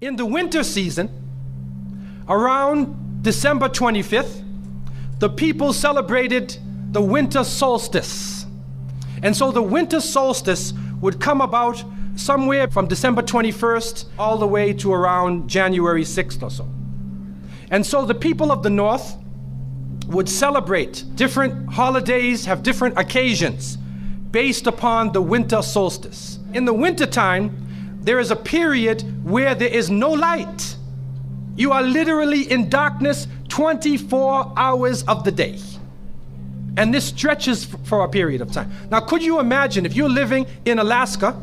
In the winter season, around December 25th, the people celebrated the winter solstice. And so the winter solstice would come about somewhere from December 21st all the way to around January 6th or so. And so the people of the north would celebrate different holidays, have different occasions based upon the winter solstice. In the wintertime, there is a period where there is no light. You are literally in darkness 24 hours of the day. And this stretches for a period of time. Now, could you imagine if you're living in Alaska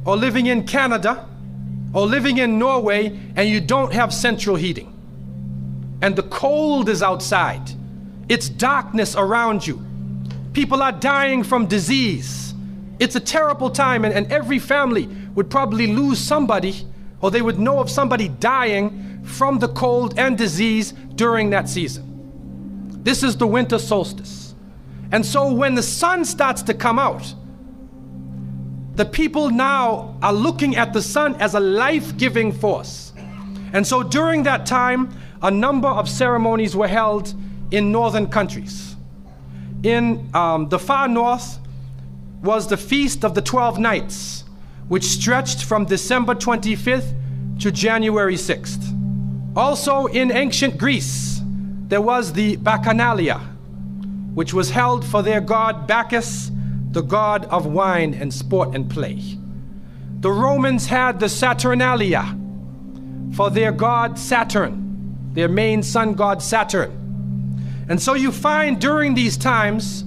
or living in Canada or living in Norway and you don't have central heating and the cold is outside, it's darkness around you. People are dying from disease. It's a terrible time, and every family would probably lose somebody, or they would know of somebody dying from the cold and disease during that season. This is the winter solstice. And so when the sun starts to come out, the people now are looking at the sun as a life-giving force. And so during that time, a number of ceremonies were held in northern countries. In the far north was the Feast of the 12 Nights, which stretched from December 25th to January 6th. Also in ancient Greece, there was the Bacchanalia, which was held for their god Bacchus, the god of wine and sport and play. The Romans had the Saturnalia for their god Saturn, their main sun god Saturn. And so you find during these times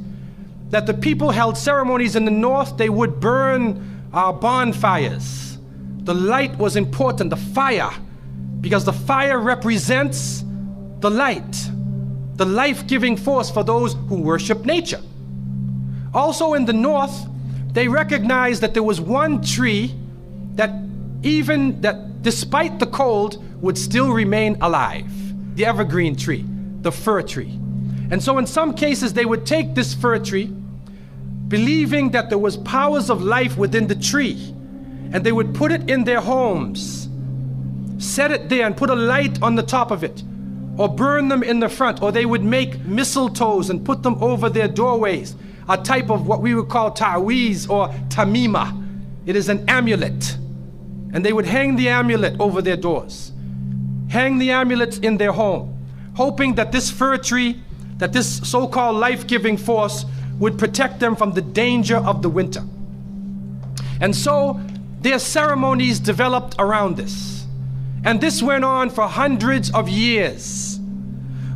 that the people held ceremonies in the north. They would burn bonfires. The light was important, the fire, because the fire represents the light, the life-giving force for those who worship nature. Also in the north, they recognized that there was one tree that despite the cold would still remain alive, the evergreen tree, the fir tree. And so in some cases they would take this fir tree, believing that there was powers of life within the tree, and they would put it in their homes, set it there and put a light on the top of it, or burn them in the front, or they would make mistletoes and put them over their doorways, a type of what we would call ta'weez or tamima. It is an amulet. And they would hang the amulet over their doors, hang the amulets in their home, hoping that this fir tree, that this so-called life-giving force would protect them from the danger of the winter. And so their ceremonies developed around this. And this went on for hundreds of years.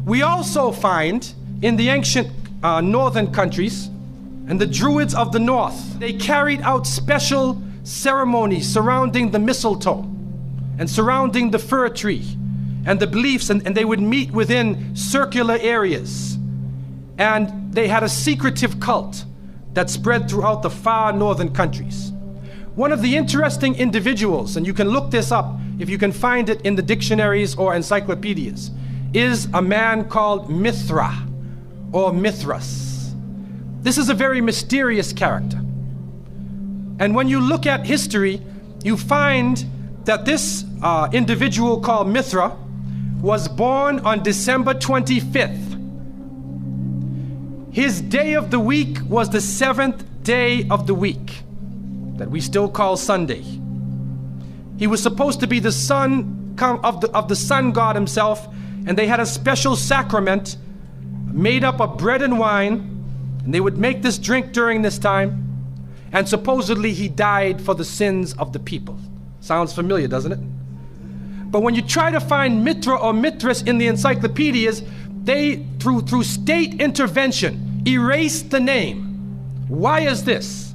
We also find in the ancient northern countries, and the Druids of the north, they carried out special ceremonies surrounding the mistletoe and surrounding the fir tree and the beliefs, and they would meet within circular areas. And they had a secretive cult that spread throughout the far northern countries. One of the interesting individuals, and you can look this up if you can find it in the dictionaries or encyclopedias, is a man called Mithra or Mithras. This is a very mysterious character. And when you look at history, you find that this individual called Mithra was born on December 25th. His day of the week was the 7th day of the week, that we still call Sunday. He was supposed to be the son of the sun god himself, and they had a special sacrament made up of bread and wine, and they would make this drink during this time, and supposedly he died for the sins of the people. Sounds familiar, doesn't it? But when you try to find Mithra or Mithras in the encyclopedias, they, through state intervention, erased the name. Why is this?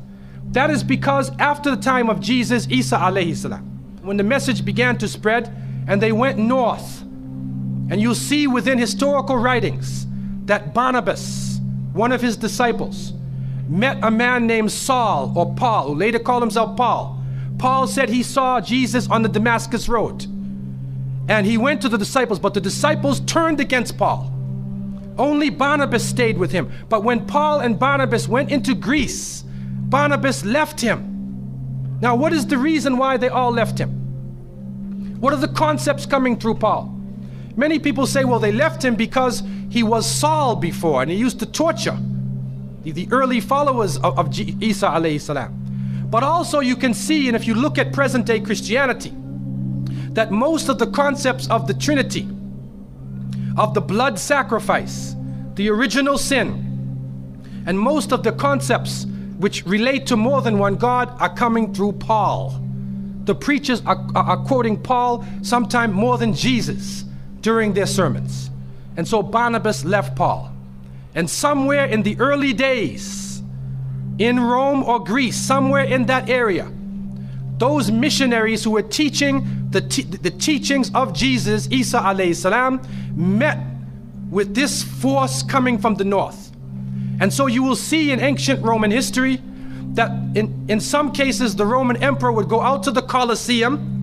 That is because after the time of Jesus, Isa alayhi salam, when the message began to spread and they went north, and you'll see within historical writings that Barnabas, one of his disciples, met a man named Saul or Paul, who later called himself Paul. Paul said he saw Jesus on the Damascus road, and he went to the disciples, but the disciples turned against Paul. Only Barnabas stayed with him. But when Paul and Barnabas went into Greece, Barnabas left him. Now, what is the reason why they all left him? What are the concepts coming through Paul? Many people say, well, they left him because he was Saul before and he used to torture the early followers of Isa alayhi salam. But also you can see, and if you look at present day Christianity, that most of the concepts of the Trinity, of the blood sacrifice, the original sin, and most of the concepts which relate to more than one God are coming through Paul. The preachers are quoting Paul sometime more than Jesus during their sermons. And so Barnabas left Paul. And somewhere in the early days, in Rome or Greece, somewhere in that area, those missionaries who were teaching the teachings of Jesus, Isa alayhi salam, met with this force coming from the north. And so you will see in ancient Roman history that in some cases the Roman emperor would go out to the Colosseum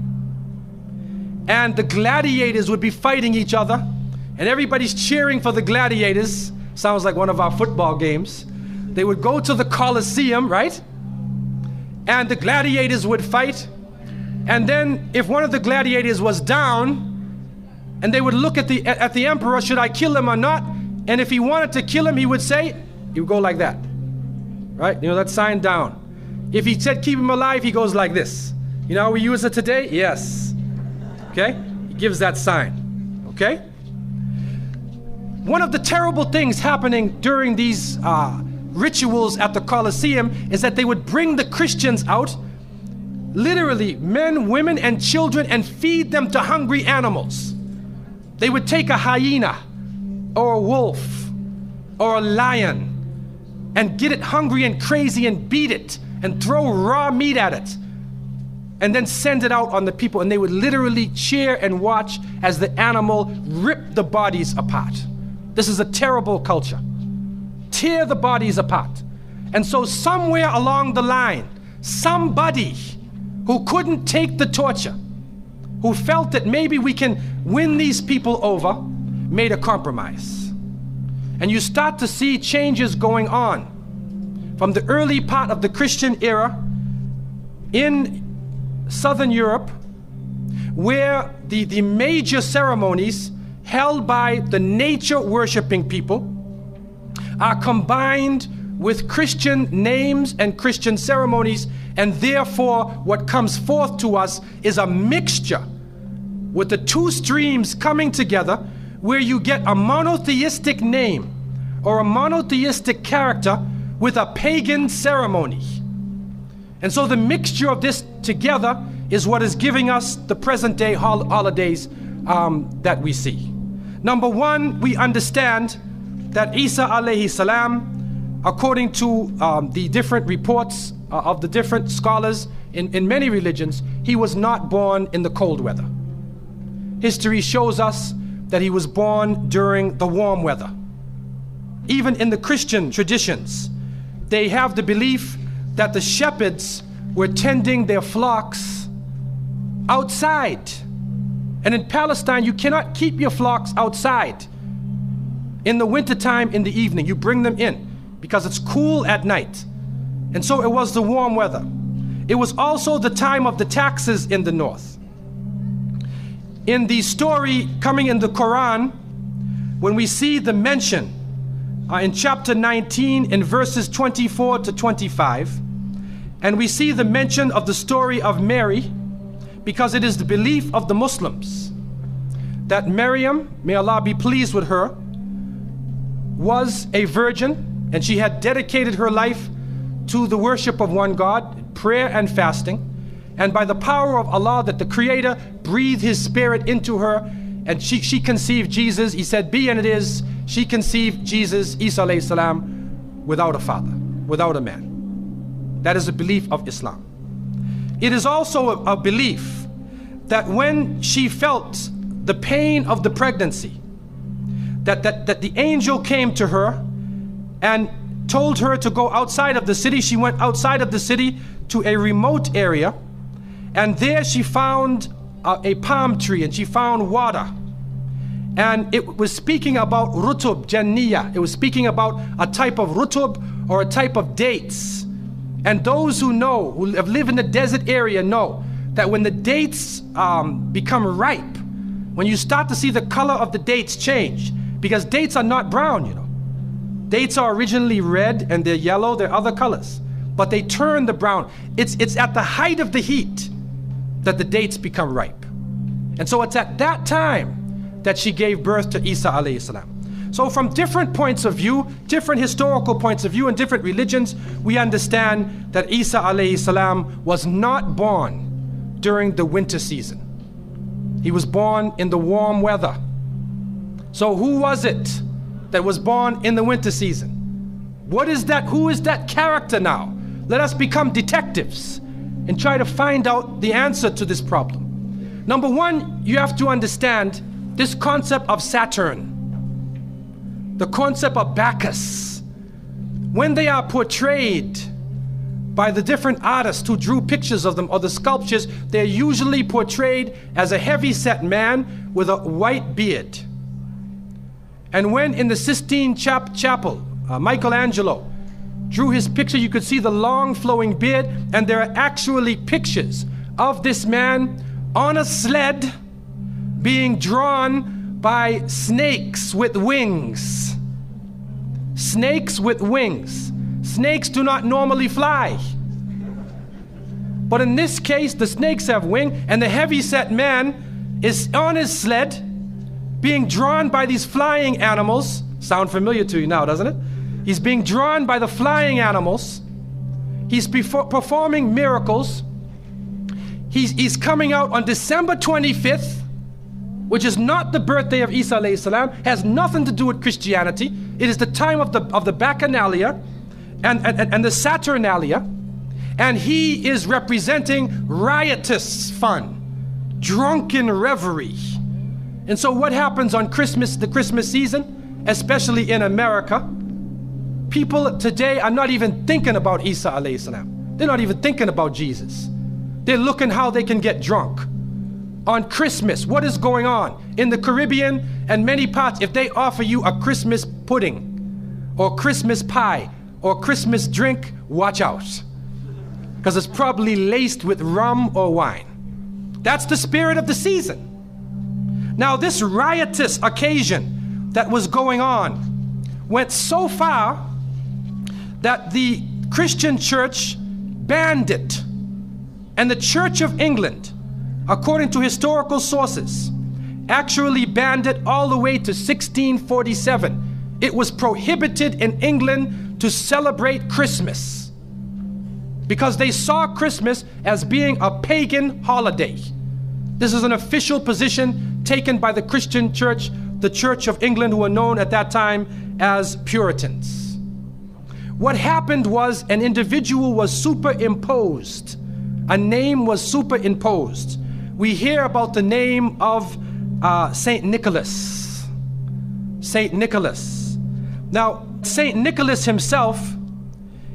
and the gladiators would be fighting each other and everybody's cheering for the gladiators. Sounds like one of our football games. They would go to the Colosseum, right? And the gladiators would fight. And then if one of the gladiators was down, and they would look at the emperor, should I kill him or not? And if he wanted to kill him, he would go like that, right? You know, that sign down. If he said keep him alive, he goes like this. You know how we use it today? Yes. Okay? He gives that sign. Okay? One of the terrible things happening during these rituals at the Colosseum is that they would bring the Christians out, literally men, women, and children, and feed them to hungry animals. They would take a hyena or a wolf or a lion and get it hungry and crazy and beat it and throw raw meat at it and then send it out on the people, and they would literally cheer and watch as the animal ripped the bodies apart. This is a terrible culture. Tear the bodies apart. And so somewhere along the line, somebody who couldn't take the torture, who felt that maybe we can win these people over, made a compromise. And you start to see changes going on from the early part of the Christian era in Southern Europe, where the major ceremonies held by the nature worshiping people are combined with Christian names and Christian ceremonies, and therefore what comes forth to us is a mixture with the two streams coming together, where you get a monotheistic name or a monotheistic character with a pagan ceremony. And so the mixture of this together is what is giving us the present day holidays that we see. Number one, we understand that Isa alayhi salam, according to the different reports of the different scholars in many religions, he was not born in the cold weather. History shows us that he was born during the warm weather. Even in the Christian traditions, they have the belief that the shepherds were tending their flocks outside. And in Palestine, you cannot keep your flocks outside in the wintertime in the evening. You bring them in because it's cool at night. And so it was the warm weather. It was also the time of the taxes in the north. In the story coming in the Quran, when we see the mention in chapter 19 in verses 24 to 25, and we see the mention of the story of Mary, because it is the belief of the Muslims that Maryam, may Allah be pleased with her, was a virgin, and she had dedicated her life to the worship of one God, prayer and fasting, and by the power of Allah, that the Creator breathed His Spirit into her, and she conceived Jesus. He said, be, and it is. She conceived Jesus, Isa alayhi salam, without a father, without a man. That is a belief of Islam. It is also a belief that when she felt the pain of the pregnancy, that the angel came to her and told her to go outside of the city. She went outside of the city to a remote area, and there she found a palm tree, and she found water. And it was speaking about rutub, janniya. It was speaking about a type of rutub, or a type of dates. And those who know, who have lived in the desert area, know that when the dates become ripe, when you start to see the color of the dates change, because dates are not brown, you know. Dates are originally red and they're yellow, they're other colors, but they turn the brown. It's at the height of the heat that the dates become ripe. And so it's at that time that she gave birth to Isa alayhi salam. So from different points of view, different historical points of view and different religions, we understand that Isa alayhi salam was not born during the winter season. He was born in the warm weather. So who was it that was born in the winter season? What is that? Who is that character now? Let us become detectives and try to find out the answer to this problem. Number one, you have to understand this concept of Saturn, the concept of Bacchus. When they are portrayed by the different artists who drew pictures of them or the sculptures, they're usually portrayed as a heavy-set man with a white beard. And when in the Sistine Chapel, Michelangelo drew his picture, you could see the long flowing beard, and there are actually pictures of this man on a sled being drawn by snakes with wings. Snakes with wings. Snakes do not normally fly. But in this case, the snakes have wings, and the heavy-set man is on his sled being drawn by these flying animals. Sound familiar to you now, doesn't it? He's being drawn by the flying animals. He's performing miracles. He's coming out on December 25th, which is not the birthday of Isa alayhi salam, has nothing to do with Christianity. It is the time of the Bacchanalia and the Saturnalia, and he is representing riotous fun, drunken reverie. And so what happens on Christmas, the Christmas season, especially in America, people today are not even thinking about Isa alayhi salam. They're not even thinking about Jesus. They're looking how they can get drunk. On Christmas, what is going on? In the Caribbean and many parts, if they offer you a Christmas pudding or Christmas pie or Christmas drink, watch out. Because it's probably laced with rum or wine. That's the spirit of the season. Now, this riotous occasion that was going on went so far that the Christian church banned it. And the Church of England, according to historical sources, actually banned it all the way to 1647. It was prohibited in England to celebrate Christmas because they saw Christmas as being a pagan holiday. This is an official position taken by the Christian church, the Church of England, who were known at that time as Puritans. What happened was an individual was superimposed. A name was superimposed. We hear about the name of Saint Nicholas. Saint Nicholas. Now, Saint Nicholas himself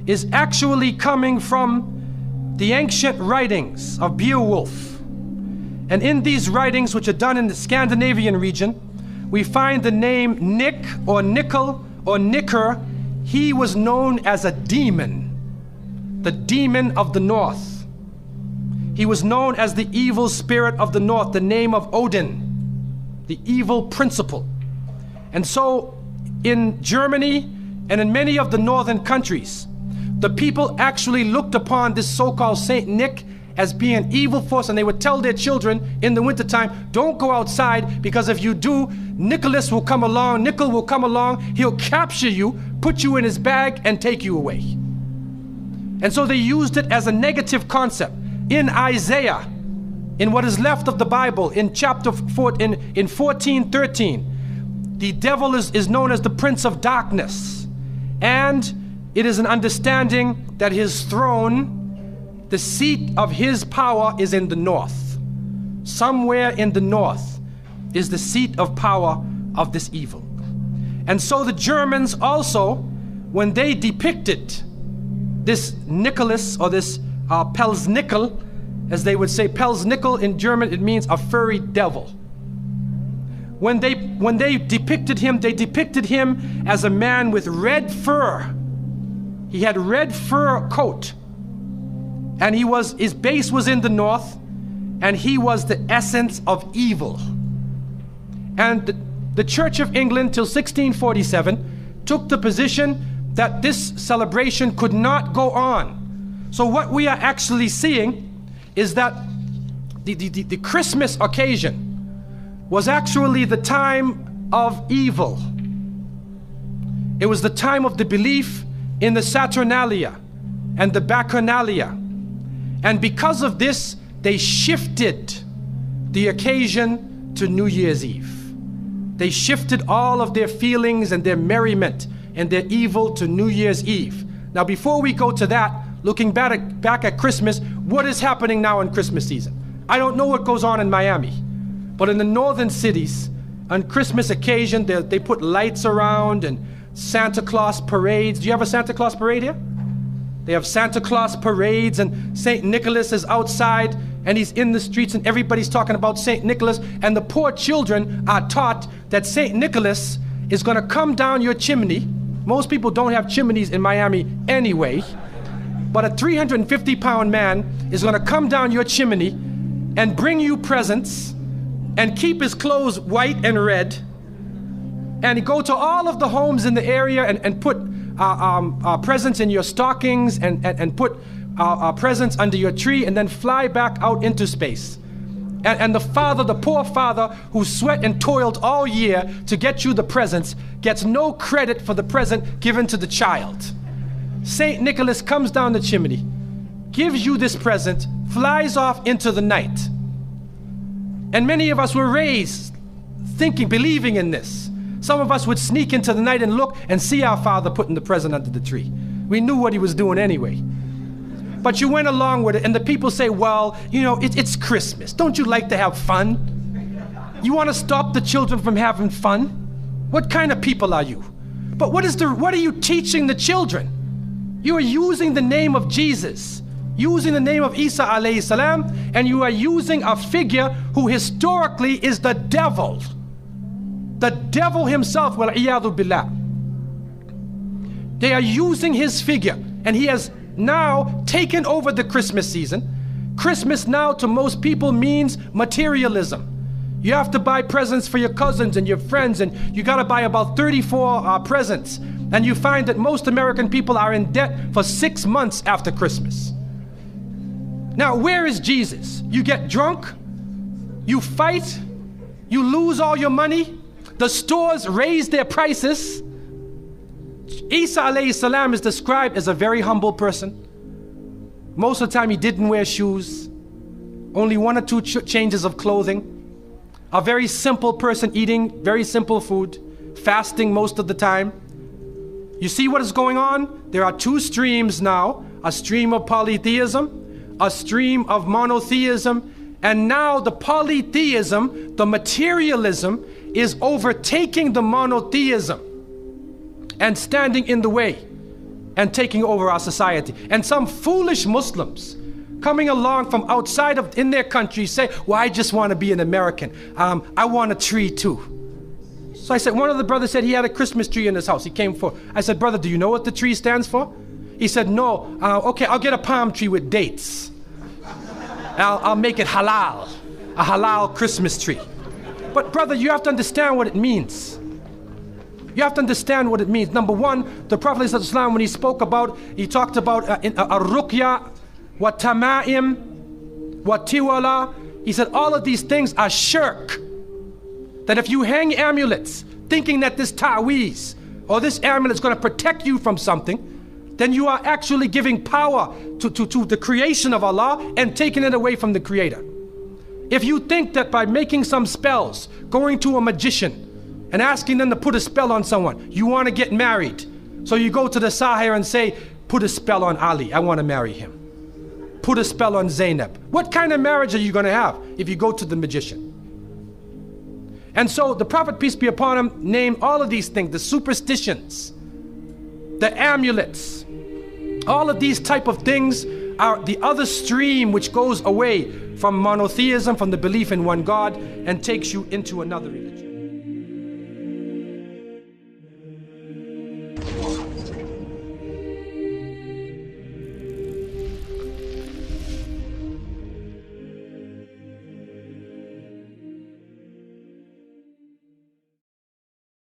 is actually coming from the ancient writings of Beowulf. And in these writings, which are done in the Scandinavian region, we find the name Nick or Nickel or Nicker. He was known as a demon, the demon of the north. He was known as the evil spirit of the north, the name of Odin, the evil principle. And so in Germany and in many of the northern countries, the people actually looked upon this so-called Saint Nick as being an evil force, and they would tell their children in the wintertime, don't go outside, because if you do, Nicholas will come along, Nickel will come along, he'll capture you, put you in his bag, and take you away. And so they used it as a negative concept. In Isaiah, in what is left of the Bible, in chapter 4, in 14:13, the devil is known as the prince of darkness. And it is an understanding that his throne, the seat of his power, is in the north. Somewhere in the north is the seat of power of this evil. And so the Germans also, when they depicted this Nicholas, or this Pelsnickel, as they would say, Pelsnickel in German, it means a furry devil. When they depicted him, they depicted him as a man with red fur. He had red fur coat, and his base was in the north, and he was the essence of evil. And the Church of England till 1647 took the position that this celebration could not go on. So what we are actually seeing is that the Christmas occasion was actually the time of evil. It was the time of the belief in the Saturnalia and the Bacchanalia. And because of this, they shifted the occasion to New Year's Eve. They shifted all of their feelings and their merriment and their evil to New Year's Eve. Now, before we go to that, looking back at Christmas, what is happening now in Christmas season? I don't know what goes on in Miami, but in the northern cities, on Christmas occasion, they put lights around and Santa Claus parades. Do you have a Santa Claus parade here? They have Santa Claus parades, and St. Nicholas is outside and he's in the streets and everybody's talking about St. Nicholas, and the poor children are taught that St. Nicholas is going to come down your chimney. Most people don't have chimneys in Miami anyway, but a 350-pound man is going to come down your chimney and bring you presents and keep his clothes white and red, and go to all of the homes in the area and put presents in your stockings and put presents under your tree, and then fly back out into space. And the poor father who sweat and toiled all year to get you the presents gets no credit for the present given to the child. St. Nicholas comes down the chimney, gives you this present, flies off into the night. And many of us were raised thinking, believing in this. Some of us would sneak into the night and look and see our father putting the present under the tree. We knew what he was doing anyway. But you went along with it, and the people say, well, you know, it's Christmas. Don't you like to have fun? You want to stop the children from having fun? What kind of people are you? But what are you teaching the children? You are using the name of Jesus, using the name of Isa alayhi salam, and you are using a figure who historically is the devil. The devil himself, wal-iyadhu billah. They are using his figure, and he has now taken over the Christmas season. Christmas now to most people means materialism. You have to buy presents for your cousins and your friends, and you got to buy about 34 presents. And you find that most American people are in debt for 6 months after Christmas. Now, where is Jesus? You get drunk, you fight, you lose all your money, the stores raise their prices. Isa alayhi salam is described as a very humble person. Most of the time he didn't wear shoes, only 1 or 2 changes of clothing. A very simple person, eating very simple food, fasting most of the time. You see what is going on? There are 2 streams now, a stream of polytheism, a stream of monotheism, and now the polytheism, the materialism, is overtaking the monotheism and standing in the way and taking over our society. And some foolish Muslims coming along from outside of in their country say, well, I just want to be an American. I want a tree too. So I said, one of the brothers said he had a Christmas tree in his house. He came for. I said, brother, do you know what the tree stands for? He said, no. Okay, I'll get a palm tree with dates. I'll make it halal, a halal Christmas tree. But brother, you have to understand what it means. You have to understand what it means. Number one, the Prophet ﷺ, when he spoke about, he talked about ar-ruqya, wa tama'im, wa tiwala. He said all of these things are shirk. That if you hang amulets thinking that this ta'weez or this amulet is going to protect you from something, then you are actually giving power to the creation of Allah and taking it away from the Creator. If you think that by making some spells, going to a magician and asking them to put a spell on someone, you want to get married, so you go to the Sahir and say, put a spell on Ali, I want to marry him. Put a spell on Zainab. What kind of marriage are you going to have if you go to the magician? And so the Prophet, peace be upon him, named all of these things, the superstitions, the amulets, all of these type of things are the other stream which goes away from monotheism, from the belief in one God, and takes you into another religion.